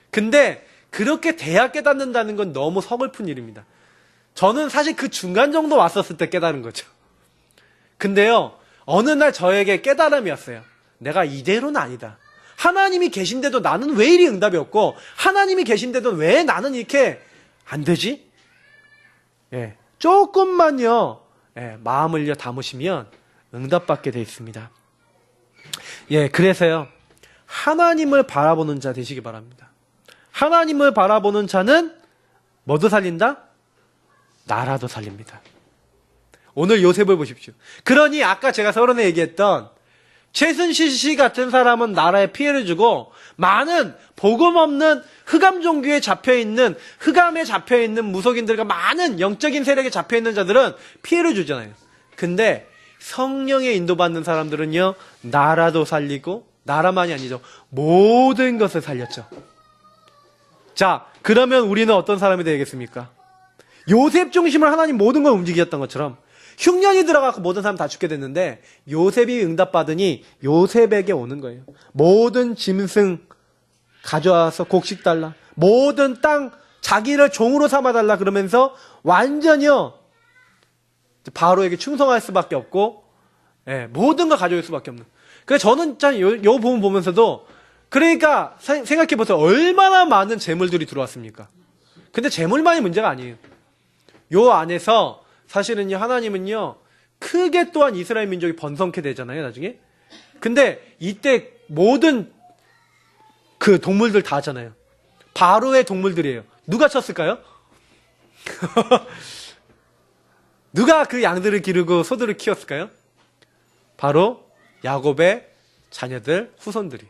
Speaker 1: 근데 그렇게 돼야 깨닫는다는 건 너무 서글픈 일입니다. 저는 사실 그 중간 정도 왔었을 때 깨달은 거죠. 근데요, 어느 날 저에게 깨달음이 왔어요. 내가 이대로는 아니다. 하나님이 계신데도 나는 왜 이리 응답이 없고, 하나님이 계신데도 왜 나는 이렇게 안 되지? 예, 조금만요, 예, 마음을요 담으시면 응답받게 돼 있습니다. 예, 그래서요, 하나님을 바라보는 자 되시기 바랍니다. 하나님을 바라보는 자는 뭐도 살린다? 나라도 살립니다. 오늘 요셉을 보십시오. 그러니 아까 제가 서론에 얘기했던 최순실 씨 같은 사람은 나라에 피해를 주고, 많은 복음 없는 흑암 종교에 잡혀있는, 흑암에 잡혀있는 무속인들과 많은 영적인 세력에 잡혀있는 자들은 피해를 주잖아요. 근데 성령에 인도받는 사람들은요, 나라도 살리고, 나라만이 아니죠, 모든 것을 살렸죠. 자, 그러면 우리는 어떤 사람이 되겠습니까? 요셉 중심으로 하나님 모든 걸 움직였던 것처럼 흉년이 들어가고 모든 사람 다 죽게 됐는데, 요셉이 응답받으니 요셉에게 오는 거예요. 모든 짐승 가져와서 곡식 달라, 모든 땅 자기를 종으로 삼아달라, 그러면서 완전히요 바로에게 충성할 수밖에 없고, 예, 모든 걸 가져올 수밖에 없는. 그래서 저는 참 요 부분 보면서도, 그러니까 생각해보세요. 얼마나 많은 재물들이 들어왔습니까? 근데 재물만이 문제가 아니에요. 요 안에서 사실은요, 하나님은요, 크게 또한 이스라엘 민족이 번성케 되잖아요, 나중에. 근데 이때 모든 그 동물들 다 하잖아요. 바로의 동물들이에요. 누가 쳤을까요? 누가 그 양들을 기르고 소들을 키웠을까요? 바로 야곱의 자녀들, 후손들이.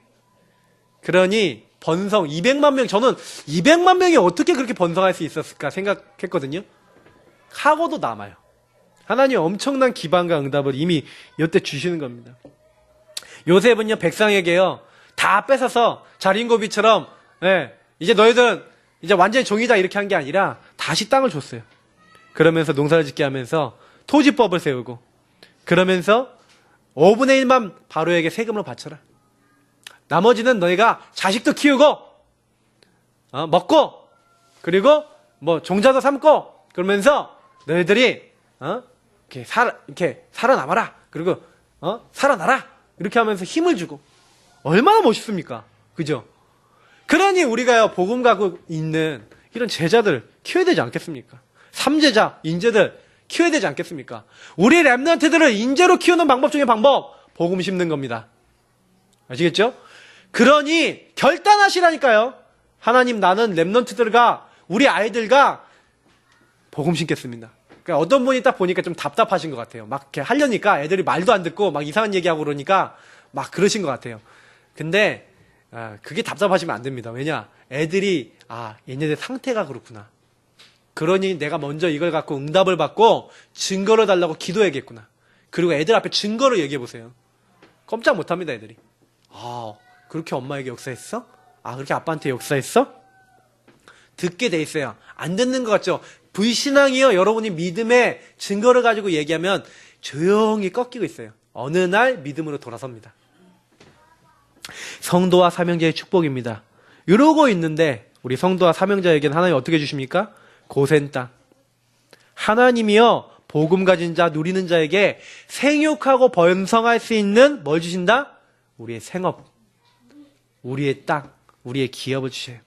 Speaker 1: 그러니 번성 200만 명, 저는 200만 명이 어떻게 그렇게 번성할 수 있었을까 생각했거든요. 하고도 남아요. 하나님 엄청난 기반과 응답을 이미 이때 주시는 겁니다. 요셉은요, 백성에게요 다 뺏어서 자린고비처럼, 예, 이제 너희들은 이제 완전히 종이다 이렇게 한 게 아니라 다시 땅을 줬어요. 그러면서 농사를 짓게 하면서 토지법을 세우고, 그러면서 5분의 1만 바로에게 세금으로 바쳐라. 나머지는 너희가 자식도 키우고, 먹고, 그리고 뭐 종자도 삼고, 그러면서 너희들이 이렇게 살아남아라. 그리고 살아나라. 이렇게 하면서 힘을 주고. 얼마나 멋있습니까? 그죠? 그러니 우리가요, 복음 갖고 있는 이런 제자들 키워야 되지 않겠습니까? 삼제자, 인재들 키워야 되지 않겠습니까? 우리 랩런트들을 인재로 키우는 방법 중에 방법, 복음 심는 겁니다. 아시겠죠? 그러니 결단하시라니까요. 하나님, 나는 랩런트들과 우리 아이들과 복음 심겠습니다. 그러니까 어떤 분이 딱 보니까 좀 답답하신 것 같아요. 막 이렇게 하려니까 애들이 말도 안 듣고 막 이상한 얘기하고 그러니까 막 그러신 것 같아요. 근데 그게 답답하시면 안 됩니다. 왜냐? 애들이 얘네들 상태가 그렇구나. 그러니 내가 먼저 이걸 갖고 응답을 받고 증거를 달라고 기도해야겠구나. 그리고 애들 앞에 증거를 얘기해 보세요. 꼼짝 못합니다, 애들이. 그렇게 엄마에게 역사했어? 그렇게 아빠한테 역사했어? 듣게 돼 있어요. 안 듣는 것 같죠? 불신앙이요, 여러분이 믿음의 증거를 가지고 얘기하면 조용히 꺾이고 있어요. 어느 날 믿음으로 돌아섭니다. 성도와 사명자의 축복입니다. 이러고 있는데 우리 성도와 사명자에게는 하나님 어떻게 주십니까? 고센 땅. 하나님이요, 복음 가진 자, 누리는 자에게 생육하고 번성할 수 있는 뭘 주신다? 우리의 생업, 우리의 땅, 우리의 기업을 주셔요.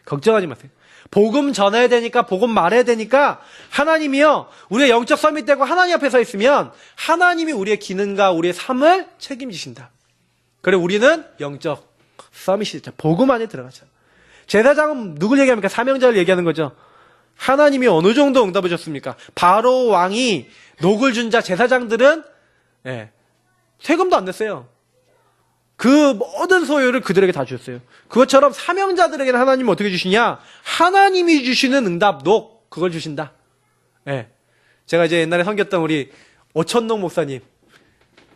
Speaker 1: 걱정하지 마세요. 복음 전해야 되니까, 복음 말해야 되니까 하나님이요, 우리의 영적 서밋 되고 하나님 앞에 서 있으면 하나님이 우리의 기능과 우리의 삶을 책임지신다. 그래, 우리는 영적 서밋이 됐죠. 복음 안에 들어가죠. 제사장은 누굴 얘기합니까? 사명자를 얘기하는 거죠. 하나님이 어느 정도 응답을 줬습니까? 바로 왕이 녹을 준 자 제사장들은 세금도 안 냈어요. 그 모든 소유를 그들에게 다 주셨어요. 그것처럼 사명자들에게는 하나님이 어떻게 주시냐? 하나님이 주시는 응답, 녹, 그걸 주신다. 제가 이제 옛날에 섬겼던 우리 오천록 목사님,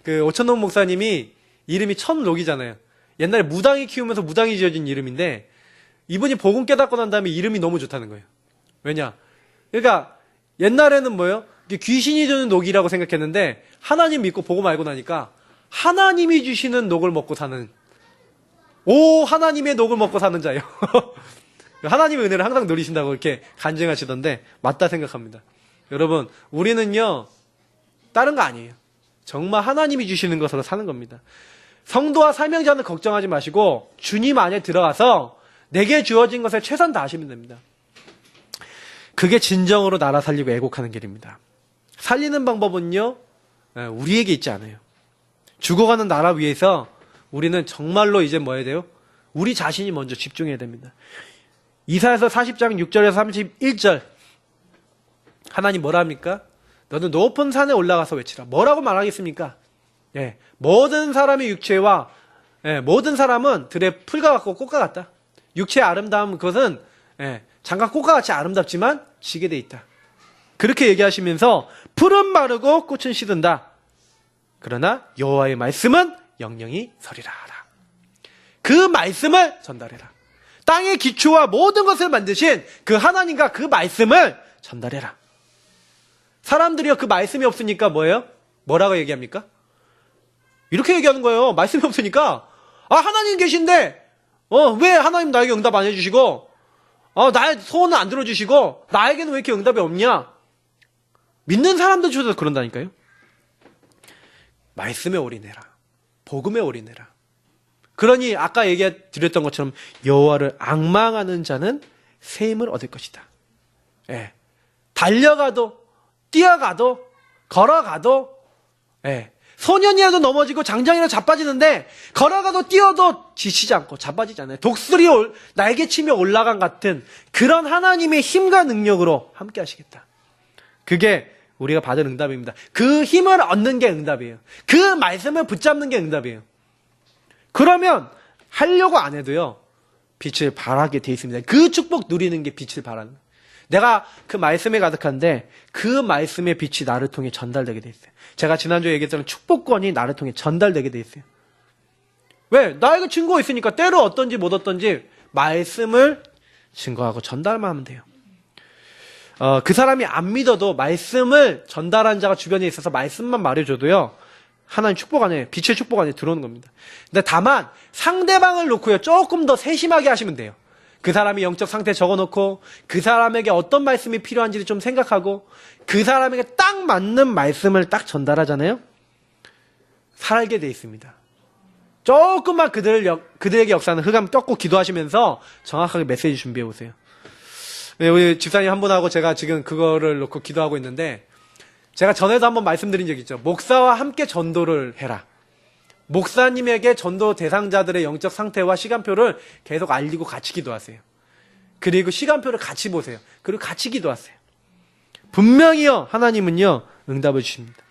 Speaker 1: 그 오천록 목사님이 이름이 천록이잖아요. 옛날에 무당이 키우면서 무당이 지어진 이름인데, 이분이 복음 깨닫고 난 다음에 이름이 너무 좋다는 거예요. 왜냐? 그러니까 옛날에는 뭐예요? 귀신이 주는 녹이라고 생각했는데, 하나님 믿고 복음 알고 나니까 하나님이 주시는 녹을 먹고 사는, 하나님의 녹을 먹고 사는 자예요. 하나님의 은혜를 항상 누리신다고 이렇게 간증하시던데 맞다 생각합니다. 여러분, 우리는요, 다른 거 아니에요. 정말 하나님이 주시는 것으로 사는 겁니다. 성도와 사명자는 걱정하지 마시고 주님 안에 들어가서 내게 주어진 것에 최선 다하시면 됩니다. 그게 진정으로 나라 살리고 애국하는 길입니다. 살리는 방법은요, 우리에게 있지 않아요. 죽어가는 나라 위해서 우리는 정말로 이제 뭐 해야 돼요? 우리 자신이 먼저 집중해야 됩니다. 이사야서 40장 6절에서 31절 하나님 뭐라 합니까? 너는 높은 산에 올라가서 외치라. 뭐라고 말하겠습니까? 예, 모든 사람의 육체와 모든 사람은 들의 풀과 같고 꽃과 같다. 육체의 아름다움 그것은 장과 꽃과 같이 아름답지만 지게 돼 있다. 그렇게 얘기하시면서 풀은 마르고 꽃은 시든다. 그러나 여호와의 말씀은 영영이 서리라 하라. 그 말씀을 전달해라. 땅의 기초와 모든 것을 만드신 그 하나님과 그 말씀을 전달해라. 사람들이요, 그 말씀이 없으니까 뭐예요? 뭐라고 얘기합니까? 이렇게 얘기하는 거예요. 말씀이 없으니까. 하나님 계신데, 왜 하나님 나에게 응답 안 해주시고, 나의 소원은 안 들어주시고, 나에게는 왜 이렇게 응답이 없냐? 믿는 사람들 중에서 그런다니까요. 말씀에 올인해라. 복음에 올인해라. 그러니 아까 얘기 드렸던 것처럼 여호와를 앙망하는 자는 새 힘을 얻을 것이다. 예. 달려가도 뛰어가도 걸어가도 소년이라도 넘어지고 장장이라도 자빠지는데 걸어가도 뛰어도 지치지 않고 자빠지지 않아요. 독수리 날개 치며 올라간 같은 그런 하나님의 힘과 능력으로 함께 하시겠다. 그게 우리가 받은 응답입니다. 그 힘을 얻는 게 응답이에요. 그 말씀을 붙잡는 게 응답이에요. 그러면 하려고 안 해도요, 빛을 발하게 돼 있습니다. 그 축복 누리는 게 빛을 발하는 거예요. 내가 그 말씀에 가득한데 그 말씀의 빛이 나를 통해 전달되게 돼 있어요. 제가 지난주에 얘기했던 축복권이 나를 통해 전달되게 돼 있어요. 왜? 나에게 증거가 있으니까 때로 어떤지 못 어떤지 말씀을 증거하고 전달만 하면 돼요. 그 사람이 안 믿어도 말씀을 전달한 자가 주변에 있어서 말씀만 말해줘도요, 하나님 축복 안에, 빛의 축복 안에 들어오는 겁니다. 근데 다만 상대방을 놓고요, 조금 더 세심하게 하시면 돼요. 그 사람이 영적 상태 적어놓고 그 사람에게 어떤 말씀이 필요한지를 좀 생각하고 그 사람에게 딱 맞는 말씀을 딱 전달하잖아요. 살게 돼 있습니다. 조금만 그들에게 역사하는 흑암 꺾고 기도하시면서 정확하게 메시지 준비해 보세요. 우리 집사님 한 분하고 제가 지금 그거를 놓고 기도하고 있는데, 제가 전에도 한번 말씀드린 적이 있죠. 목사와 함께 전도를 해라. 목사님에게 전도 대상자들의 영적 상태와 시간표를 계속 알리고 같이 기도하세요. 그리고 시간표를 같이 보세요. 그리고 같이 기도하세요. 분명히요, 하나님은요, 응답을 주십니다.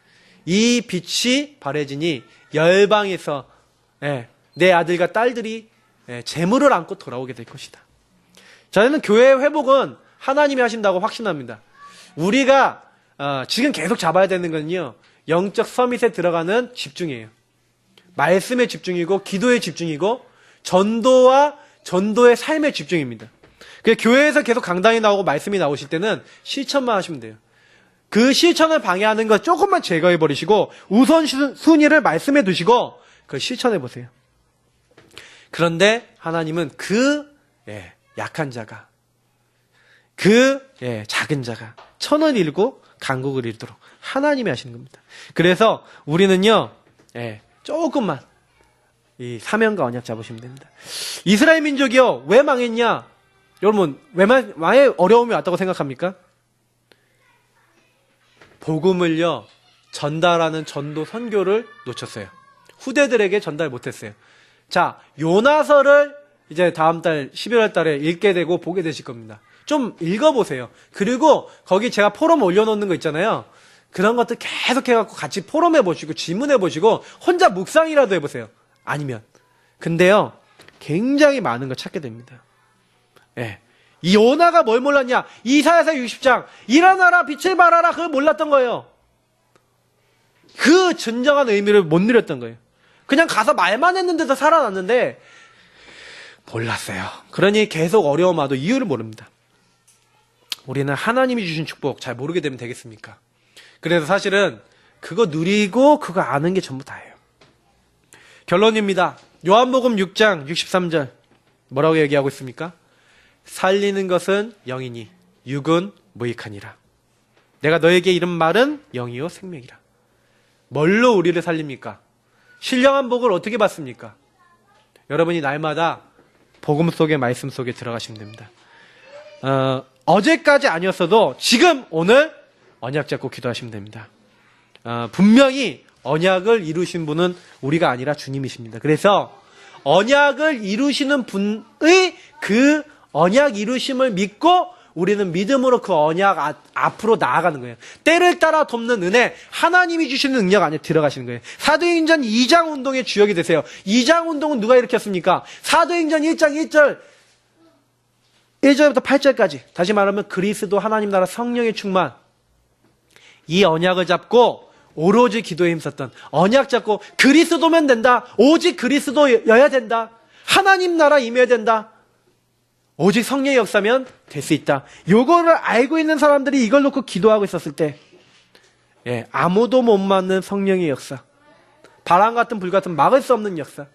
Speaker 1: 이 빛이 발해지니 열방에서 내 아들과 딸들이 재물을 안고 돌아오게 될 것이다. 저는 교회의 회복은 하나님이 하신다고 확신합니다. 우리가 지금 계속 잡아야 되는 건요, 영적 서밋에 들어가는 집중이에요. 말씀에 집중이고 기도에 집중이고 전도와 전도의 삶에 집중입니다. 교회에서 계속 강단이 나오고 말씀이 나오실 때는 실천만 하시면 돼요. 그 실천을 방해하는 것 조금만 제거해 버리시고 우선순위를 말씀에 두시고 그걸 실천해 보세요. 그런데 하나님은 그 약한 자가, 그 작은 자가 천을 잃고 강국을 이루도록 하나님이 하시는 겁니다. 그래서 우리는요, 조금만 이 사명과 언약 잡으시면 됩니다. 이스라엘 민족이요, 왜 망했냐? 여러분, 왜 어려움이 왔다고 생각합니까? 복음을요, 전달하는 전도 선교를 놓쳤어요. 후대들에게 전달 못했어요. 자, 요나서를 이제 다음 달 11월 달에 읽게 되고 보게 되실 겁니다. 좀 읽어보세요. 그리고 거기 제가 포럼 올려놓는 거 있잖아요. 그런 것들 계속 해갖고 같이 포럼해보시고 질문해보시고 혼자 묵상이라도 해보세요. 아니면. 근데요, 굉장히 많은 걸 찾게 됩니다. 이 요나가 뭘 몰랐냐? 이사야서 60장 일어나라 빛을 발하라, 그걸 몰랐던 거예요. 그 진정한 의미를 못 누렸던 거예요. 그냥 가서 말만 했는데도 살아났는데 몰랐어요. 그러니 계속 어려움 와도 이유를 모릅니다. 우리는 하나님이 주신 축복 잘 모르게 되면 되겠습니까? 그래서 사실은 그거 누리고 그거 아는 게 전부 다예요. 결론입니다. 요한복음 6장 63절 뭐라고 얘기하고 있습니까? 살리는 것은 영이니 육은 무익하니라. 내가 너에게 이른 말은 영이요 생명이라. 뭘로 우리를 살립니까? 신령한 복을 어떻게 받습니까? 여러분이 날마다 복음 속의 말씀 속에 들어가시면 됩니다. 어제까지 아니었어도 지금 오늘 언약 잡고 기도하시면 됩니다. 분명히 언약을 이루신 분은 우리가 아니라 주님이십니다. 그래서 언약을 이루시는 분의 그 언약 이루심을 믿고 우리는 믿음으로 그 언약 앞으로 나아가는 거예요. 때를 따라 돕는 은혜, 하나님이 주시는 능력 안에 들어가시는 거예요. 사도행전 2장 운동의 주역이 되세요. 2장 운동은 누가 일으켰습니까? 사도행전 1장 1절부터 8절까지. 다시 말하면 그리스도 하나님 나라 성령의 충만. 이 언약을 잡고 오로지 기도에 힘썼던, 언약 잡고 그리스도면 된다. 오직 그리스도여야 된다. 하나님 나라 임해야 된다. 오직 성령의 역사면 될 수 있다. 요거를 알고 있는 사람들이 이걸 놓고 기도하고 있었을 때, 아무도 못 막는 성령의 역사, 바람 같은 불 같은 막을 수 없는 역사,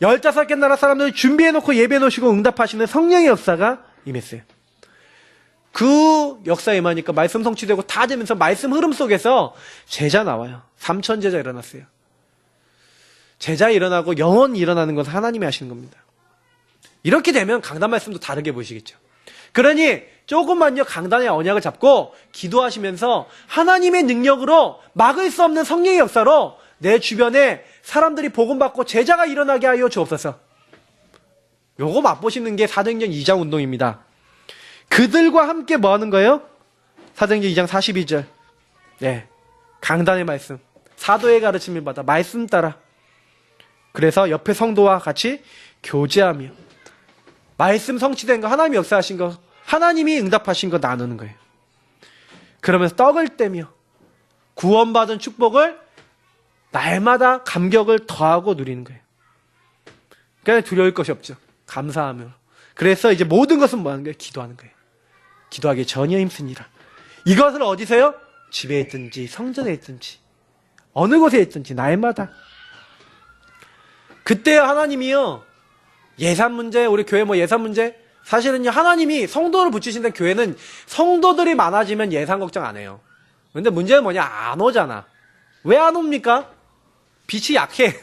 Speaker 1: 15개 나라 사람들이 준비해놓고 예배해놓으시고 응답하시는 성령의 역사가 임했어요. 그 역사 임하니까 말씀 성취되고 다 되면서 말씀 흐름 속에서 제자 나와요. 3천 제자 일어났어요. 제자 일어나고 영원히 일어나는 것은 하나님이 하시는 겁니다. 이렇게 되면 강단 말씀도 다르게 보이시겠죠. 그러니 조금만요 강단의 언약을 잡고 기도하시면서 하나님의 능력으로 막을 수 없는 성령의 역사로 내 주변에 사람들이 복음받고 제자가 일어나게 하여 주옵소서. 요거 맛보시는 게 사도행전 2장 운동입니다. 그들과 함께 뭐 하는 거예요? 사도행전 2장 42절. 강단의 말씀. 사도의 가르침을 받아 말씀 따라. 그래서 옆에 성도와 같이 교제하며 말씀 성취된 거, 하나님이 역사하신 거, 하나님이 응답하신 거 나누는 거예요. 그러면서 떡을 떼며 구원받은 축복을 날마다 감격을 더하고 누리는 거예요. 그러니까 두려울 것이 없죠. 감사하며. 그래서 이제 모든 것은 뭐 하는 거예요? 기도하는 거예요. 기도하기에 전혀 힘쓰니라. 이것을 어디서요? 집에 있든지 성전에 있든지 어느 곳에 있든지 날마다. 그때 하나님이요, 예산 문제, 우리 교회 뭐 예산 문제, 사실은요 하나님이 성도를 붙이신데 교회는 성도들이 많아지면 예산 걱정 안 해요. 근데 문제는 뭐냐? 안 오잖아. 왜 안 옵니까? 빛이 약해.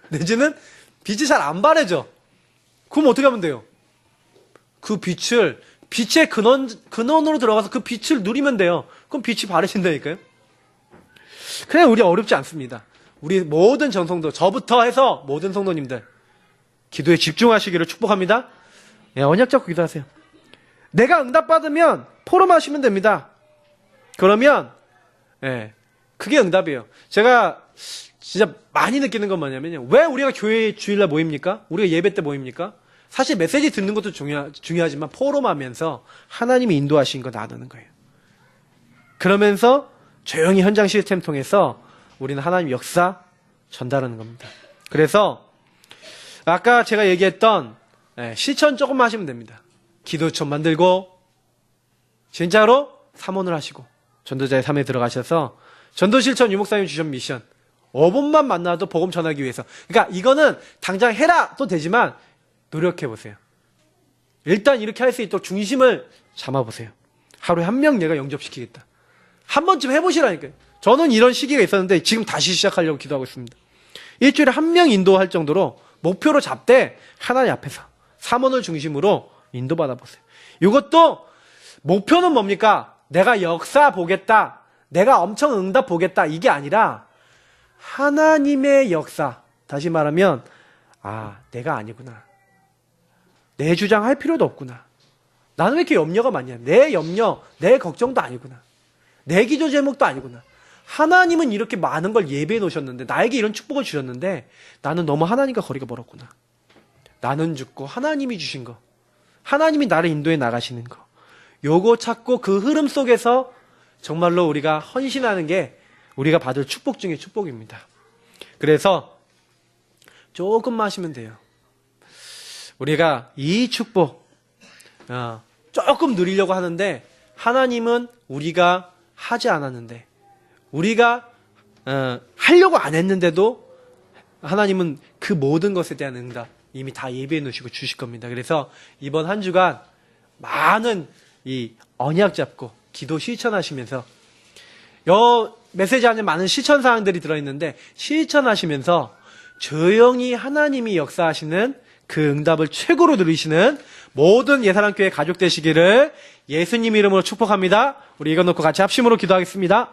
Speaker 1: 내지는 빛이 잘 안 바래져. 그럼 어떻게 하면 돼요? 그 빛을, 빛의 근원으로 들어가서 그 빛을 누리면 돼요. 그럼 빛이 바래진다니까요. 그냥 우리 어렵지 않습니다. 우리 모든 전성도, 저부터 해서 모든 성도님들 기도에 집중하시기를 축복합니다. 언약 잡고 기도하세요. 내가 응답받으면 포럼하시면 됩니다. 그러면 그게 응답이에요. 제가 진짜 많이 느끼는 건 뭐냐면요, 왜 우리가 교회 주일날 모입니까? 우리가 예배 때 모입니까? 사실 메시지 듣는 것도 중요하지만 포럼하면서 하나님이 인도하신 거 나누는 거예요. 그러면서 조용히 현장 시스템 통해서 우리는 하나님 역사 전달하는 겁니다. 그래서 아까 제가 얘기했던 실천 조금만 하시면 됩니다. 기도처 만들고 진짜로 사모를 하시고 전도자의 삶에 들어가셔서 전도실천 유목사님 주신 미션 5분만 만나도 복음 전하기 위해서. 그러니까 이거는 당장 해라도 되지만 노력해보세요. 일단 이렇게 할 수 있도록 중심을 잡아보세요. 하루에 한 명 내가 영접시키겠다. 한 번쯤 해보시라니까요. 저는 이런 시기가 있었는데 지금 다시 시작하려고 기도하고 있습니다. 일주일에 한 명 인도할 정도로 목표로 잡되 하나님 앞에서 사모를 중심으로 인도받아 보세요. 이것도 목표는 뭡니까? 내가 역사 보겠다, 내가 엄청 응답 보겠다, 이게 아니라 하나님의 역사. 다시 말하면 내가 아니구나, 내 주장할 필요도 없구나, 나는 왜 이렇게 염려가 많냐, 내 염려, 내 걱정도 아니구나, 내 기도 제목도 아니구나. 하나님은 이렇게 많은 걸 예배해 놓으셨는데, 나에게 이런 축복을 주셨는데 나는 너무 하나님과 거리가 멀었구나. 나는 죽고 하나님이 주신 거, 하나님이 나를 인도해 나가시는 거, 요거 찾고 그 흐름 속에서 정말로 우리가 헌신하는 게 우리가 받을 축복 중에 축복입니다. 그래서 조금만 하시면 돼요. 우리가 이 축복 조금 누리려고 하는데, 하나님은 우리가 하지 않았는데, 우리가 하려고 안 했는데도 하나님은 그 모든 것에 대한 응답 이미 다 예비해 놓으시고 주실 겁니다. 그래서 이번 한 주간 많은 이 언약 잡고 기도 실천하시면서 요 메시지 안에 많은 실천 사항들이 들어있는데 실천하시면서 조용히 하나님이 역사하시는 그 응답을 최고로 누리시는 모든 예사랑교회 가족 되시기를 예수님 이름으로 축복합니다. 우리 이거 놓고 같이 합심으로 기도하겠습니다.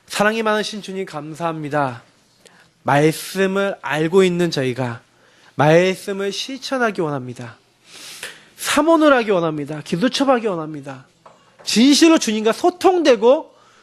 Speaker 1: 사랑이 많으신 주님 감사합니다. 말씀을 알고 있는 저희가 말씀을 실천하기 원합니다. 사모를 하기 원합니다. 기도첩하기 원합니다. 진실로 주님과 소통되고